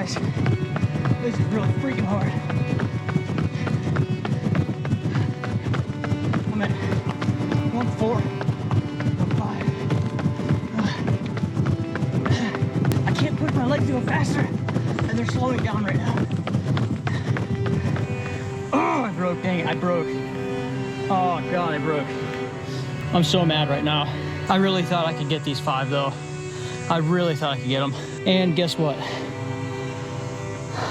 guys. This is really freaking hard. I'm at 1:4, 1:5. I can't push my legs to go faster, and they're slowing down right now. Oh, I broke. Dang it, I broke. Oh God, I broke. I'm so mad right now. I really thought I could get these 5 though. I really thought I could get them. And guess what?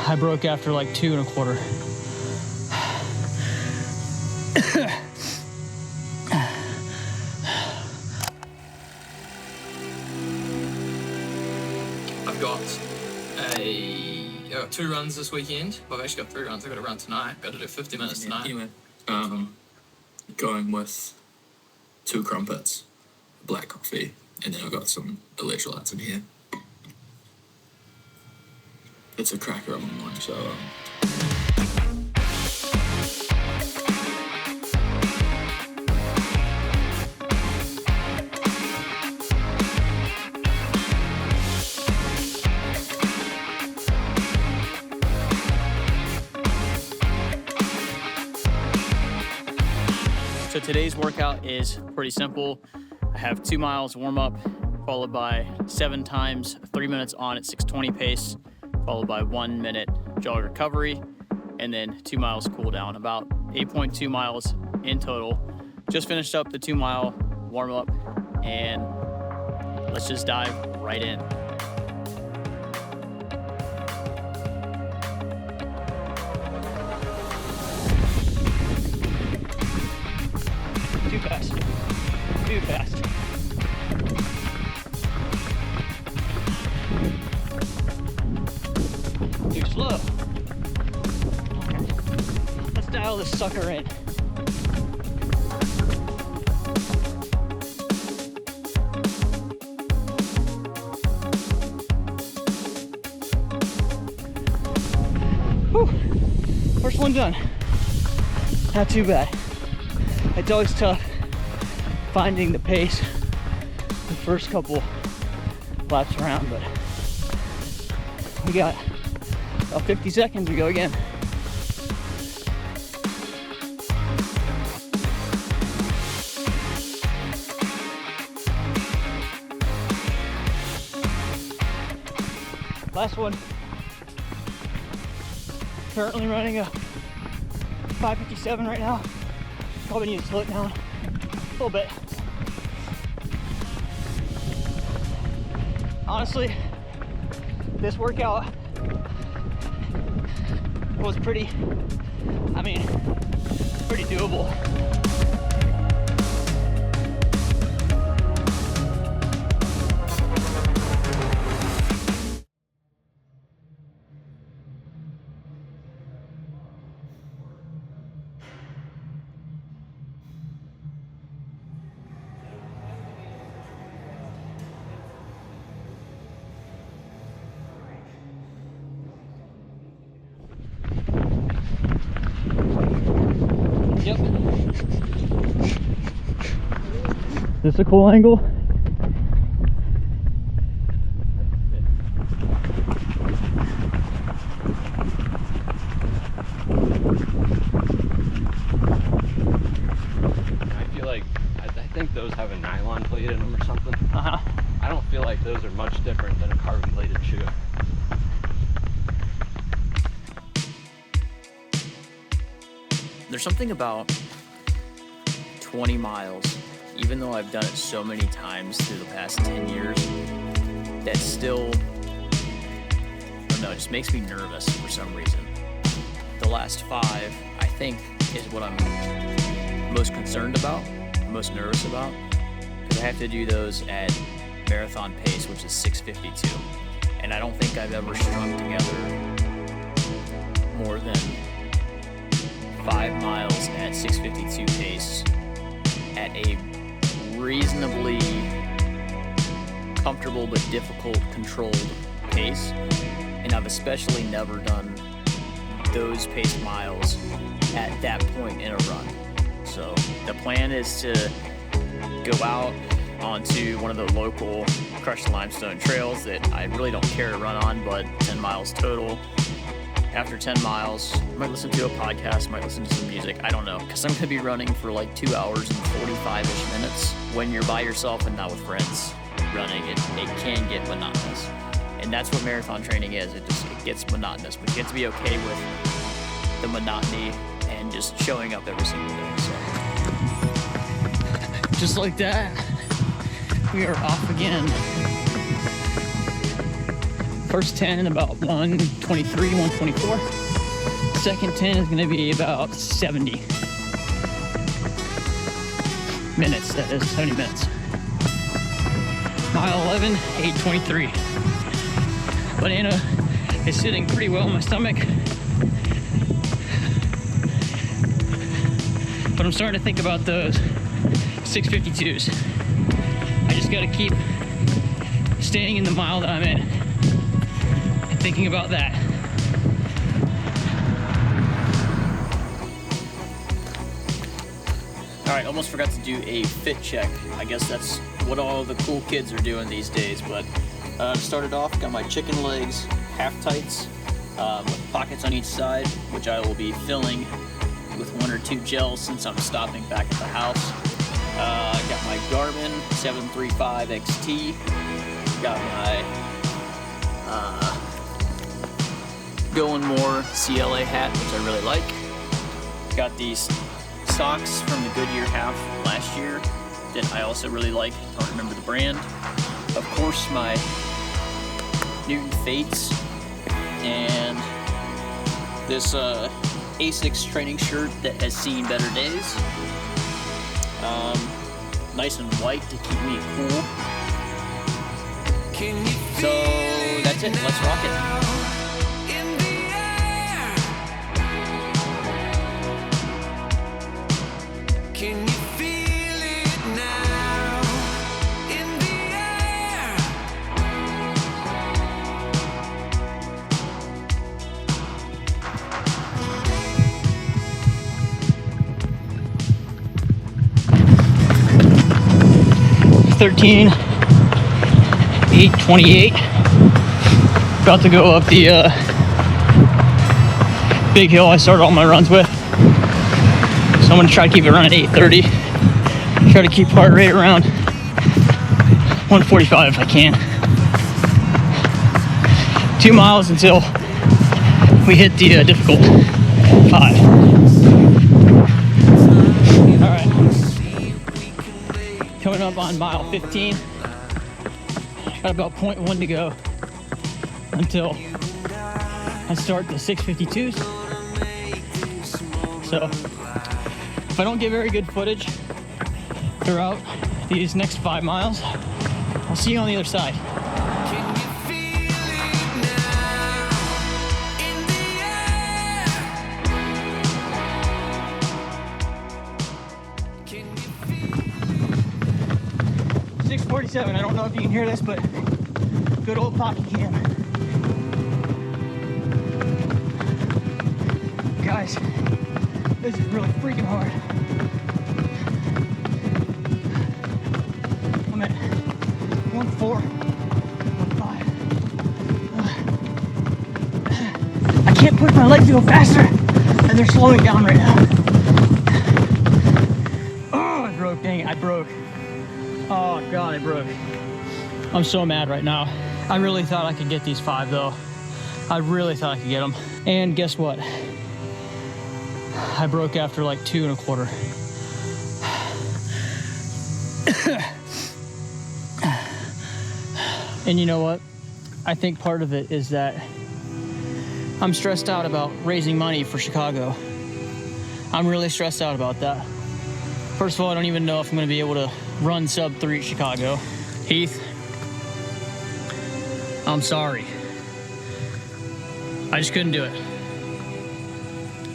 I broke after like 2 1/4. I've got 2 runs this weekend. Well, I've actually got 3 runs. I've got a run tonight. Got to do 50 minutes tonight. Anyway, going with 2 crumpets, black coffee, and then I've got some electrolytes in here. It's a cracker of a morning, so So today's workout is pretty simple. I have 2 miles warm up, followed by 7 times 3 minutes on at 6:20 pace, followed by 1 minute jog recovery, and then 2 miles cool down, about 8.2 miles in total. Just finished up the 2 mile warm up, and let's just dive right in. Too fast. Too fast. Too slow. Okay. Let's dial this sucker in. Whew. First one done. Not too bad. It's always tough finding the pace the first couple laps around, but we got about 50 seconds, we go again. Last one. Currently running a 5:57 right now. Probably need to slow it down a little bit. Honestly, this workout was pretty doable. Yep. Is this a cool angle? I think those have a nylon plate in them or something. Uh-huh. I don't feel like those are much different than a carbon plated shoe. There's something about 20 miles, even though I've done it so many times through the past 10 years, that still, I don't know, it just makes me nervous for some reason. The last 5, I think, is what I'm most concerned about, most nervous about, because I have to do those at marathon pace, which is 6:52, and I don't think I've ever strung together more than 5 miles at 6:52 pace at a reasonably comfortable but difficult controlled pace, and I've especially never done those pace miles at that point in a run. So the plan is to go out onto one of the local crushed limestone trails that I really don't care to run on, but 10 miles total. After 10 miles, I might listen to a podcast, might listen to some music, I don't know, because I'm going to be running for like 2 hours and 45-ish minutes. When you're by yourself and not with friends running, it can get monotonous. And that's what marathon training is. It gets monotonous, but you have to be okay with the monotony and just showing up every single day. So. Just like that, we are off again. First 10 in about 123, 124. Second 10 is gonna be about 70 minutes, that is, 70 minutes. Mile 11, 8:23. Banana is sitting pretty well in my stomach. But I'm starting to think about those 652s. I just gotta keep staying in the mile that I'm in and thinking about that. All right, almost forgot to do a fit check. I guess that's what all the cool kids are doing these days, but started off, got my chicken legs half tights with pockets on each side, which I will be filling with 1 or 2 gels since I'm stopping back at the house. Got my Garmin 735 XT. Got my Going More CLA hat, which I really like. Got these socks from the Goodyear half last year that I also really like. Don't remember the brand. Of course, my Newton Fates and this Asics training shirt that has seen better days. Nice and white to keep me cool. So that's it. Let's rock it. Can you feel it now in the air? 13, 8:28. About to go up the big hill I started all my runs with. So I'm gonna try to keep it around at 8:30. Try to keep heart rate around 145 if I can. 2 miles until we hit the difficult 5. All right. Coming up on mile 15. Got about 0.1 to go until I start the 652s. So if I don't get very good footage throughout these next 5 miles, I'll see you on the other side. Can you feel it now in the air? Can you feel 6:47. I don't know if you can hear this, but good old pocket cam. Guys, this is really freaking hard. I'm at 1:4, 1:5. I can't push my legs to go faster, and they're slowing down right now. Oh, I broke. Dang it, I broke. Oh God, I broke. I'm so mad right now. I really thought I could get these 5 though. I really thought I could get them. And guess what? I broke after like 2 1/4. And you know what? I think part of it is that I'm stressed out about raising money for Chicago. I'm really stressed out about that. First of all, I don't even know if I'm gonna be able to run sub 3 at Chicago. Heath, I'm sorry. I just couldn't do it.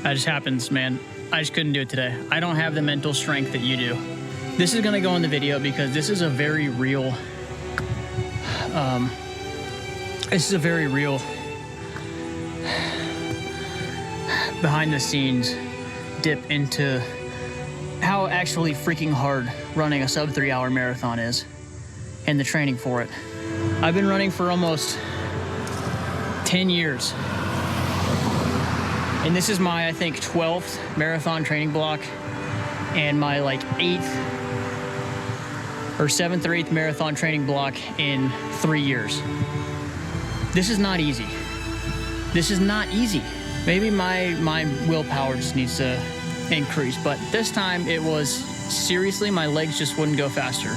That just happens, man. I just couldn't do it today. I don't have the mental strength that you do. This is gonna go in the video because this is a very real, behind the scenes dip into how actually freaking hard running a sub 3 hour marathon is and the training for it. I've been running for almost 10 years. And this is my, I think, 12th marathon training block and my like 8th or 7th or 8th marathon training block in 3 years. This is not easy. This is not easy. Maybe my willpower just needs to increase, but this time it was seriously, my legs just wouldn't go faster.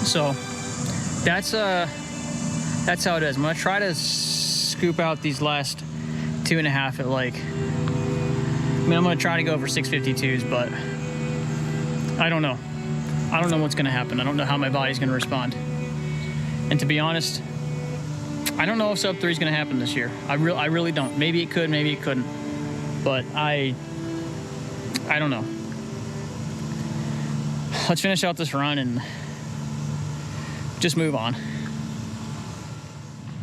So that's how it is. I'm gonna try to scoop out these last 2.5 at like, I'm gonna try to go for 6:52s, but I don't know. I don't know what's gonna happen. I don't know how my body's gonna respond. And to be honest, I don't know if sub 3 is gonna happen this year. I really don't. Maybe it could, maybe it couldn't. But I don't know. Let's finish out this run and just move on.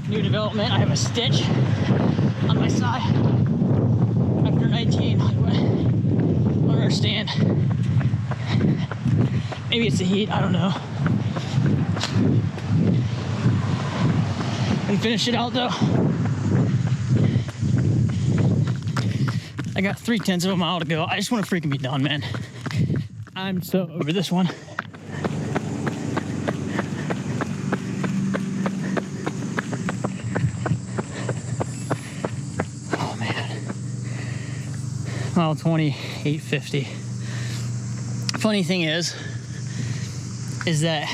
New development, I have a stitch on my side after 19. I don't understand. Maybe it's the heat, I don't know. And finish it out though. I got 3/10 of a mile to go. I just want to freaking be done, man. I'm so over this one. Oh man. Mile 20, 8:50. Funny thing is that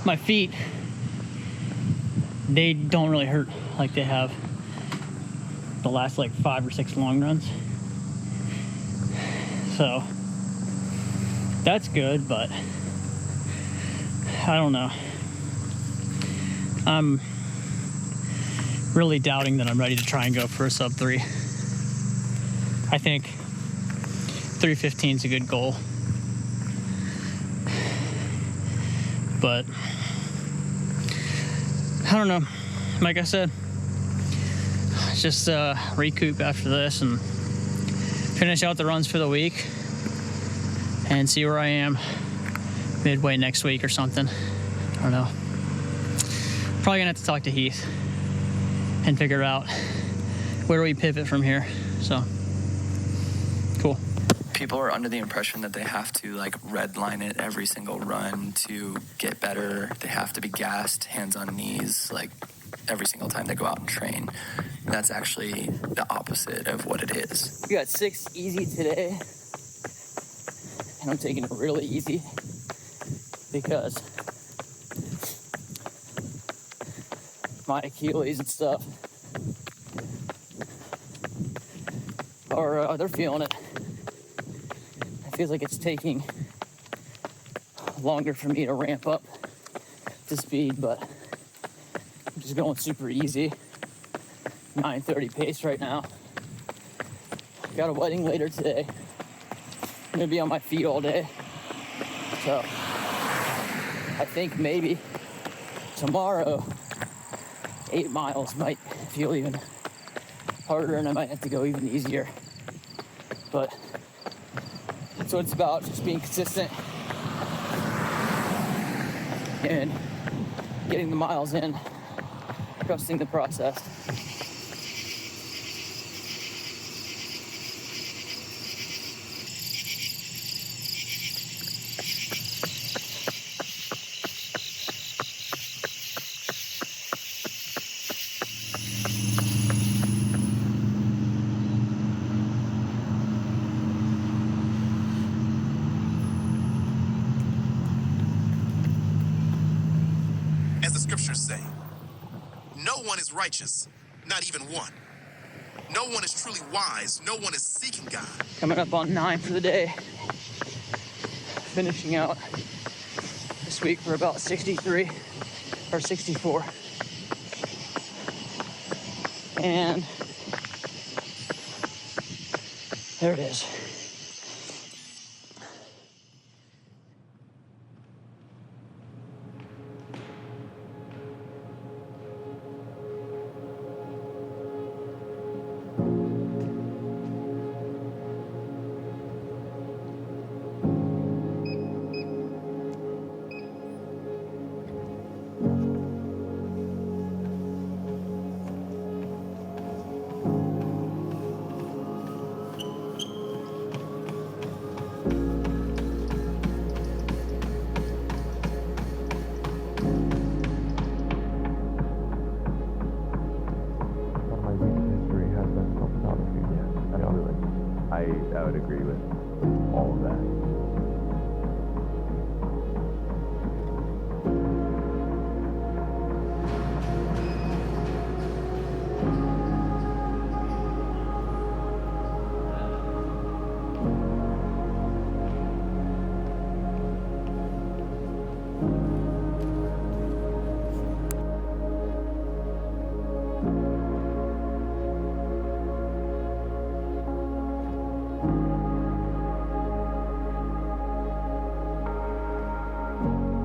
my feet, they don't really hurt like they have the last like 5 or 6 long runs. So that's good, but I don't know. I'm really doubting that I'm ready to try and go for a sub 3. I think 3:15 is a good goal. But I don't know. Like I said, just recoup after this and finish out the runs for the week and see where I am midway next week or something. I don't know. Probably gonna have to talk to Heath and figure out where do we pivot from here. So cool. People are under the impression that they have to like redline it every single run to get better. They have to be gassed, hands on knees, like every single time they go out and train. That's actually the opposite of what it is. We got 6 easy today, and I'm taking it really easy because my Achilles and stuff are they're feeling it. It feels like it's taking longer for me to ramp up to speed, but I'm just going super easy. 9:30 pace right now. Got a wedding later today. I'm gonna be on my feet all day. So I think maybe tomorrow 8 miles might feel even harder and I might have to go even easier. But that's what it's about, just being consistent and getting the miles in, trusting the process. As the scriptures say, no one is righteous, not even one. No one is truly wise. No one is seeking God. Coming up on 9 for the day. Finishing out this week for about 63 or 64. And there it is. I would agree with all of that.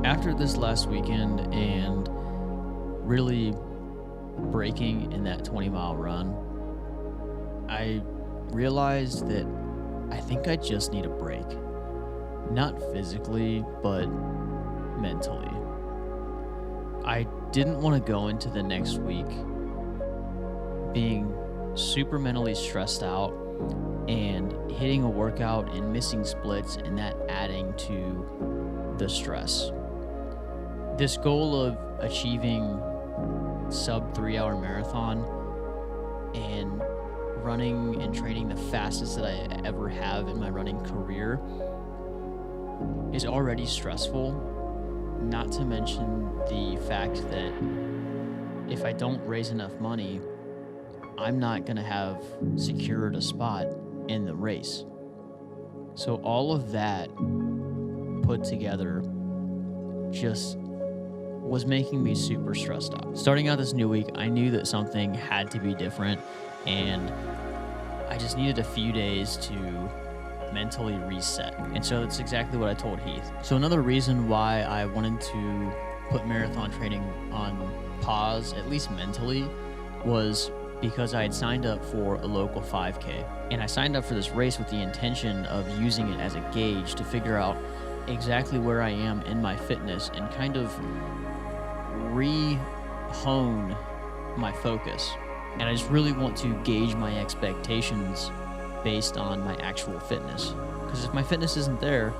After this last weekend and really breaking in that 20-mile run, I realized that I think I just need a break. Not physically, but mentally. I didn't want to go into the next week being super mentally stressed out and hitting a workout and missing splits and that adding to the stress. This goal of achieving sub 3-hour marathon and running and training the fastest that I ever have in my running career is already stressful, not to mention the fact that if I don't raise enough money, I'm not going to have secured a spot in the race. So all of that put together just was making me super stressed out. Starting out this new week, I knew that something had to be different, and I just needed a few days to mentally reset. And so that's exactly what I told Heath. So another reason why I wanted to put marathon training on pause, at least mentally, was because I had signed up for a local 5K. And I signed up for this race with the intention of using it as a gauge to figure out exactly where I am in my fitness and kind of re-hone my focus. And I just really want to gauge my expectations based on my actual fitness. Because if my fitness isn't there,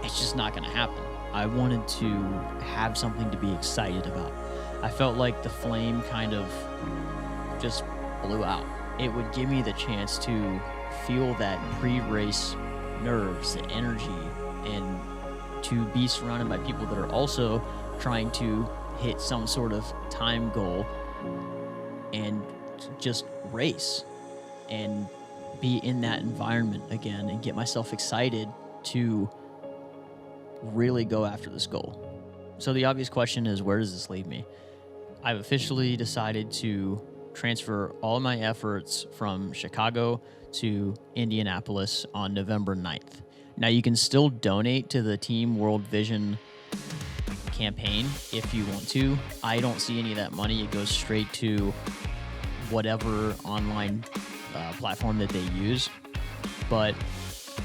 it's just not going to happen. I wanted to have something to be excited about. I felt like the flame kind of just blew out. It would give me the chance to feel that pre-race nerves, the energy, and to be surrounded by people that are also trying to hit some sort of time goal and just race and be in that environment again and get myself excited to really go after this goal. So the obvious question is, where does this leave me? I've officially decided to transfer all my efforts from Chicago to Indianapolis on November 9th. Now, you can still donate to the Team World Vision campaign if you want to. I don't see any of that money. It goes straight to whatever online platform that they use. But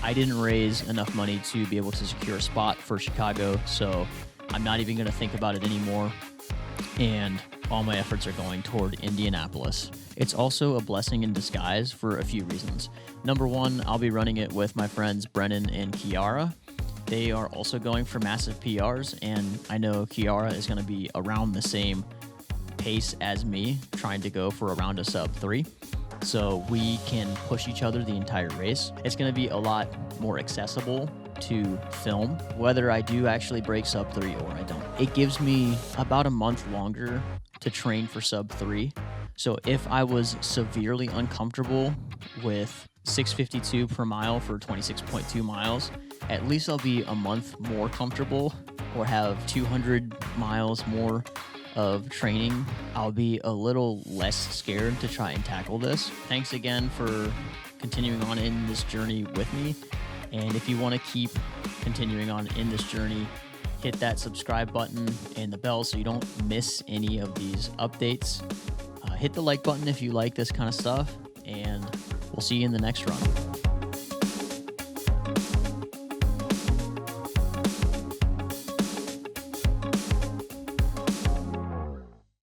I didn't raise enough money to be able to secure a spot for Chicago, so I'm not even going to think about it anymore. And all my efforts are going toward Indianapolis. It's also a blessing in disguise for a few reasons. Number one, I'll be running it with my friends Brennan and Kiara. They are also going for massive PRs, and I know Kiara is going to be around the same pace as me, trying to go for around a sub 3. So we can push each other the entire race. It's going to be a lot more accessible to film, whether I do actually break sub 3 or I don't. It gives me about a month longer to train for sub 3. So if I was severely uncomfortable with 6:52 per mile for 26.2 miles, at least I'll be a month more comfortable, or have 200 miles more of training. I'll be a little less scared to try and tackle this. Thanks again for continuing on in this journey with me. And if you want to keep continuing on in this journey, hit that subscribe button and the bell so you don't miss any of these updates. Hit the like button if you like this kind of stuff, and we'll see you in the next run.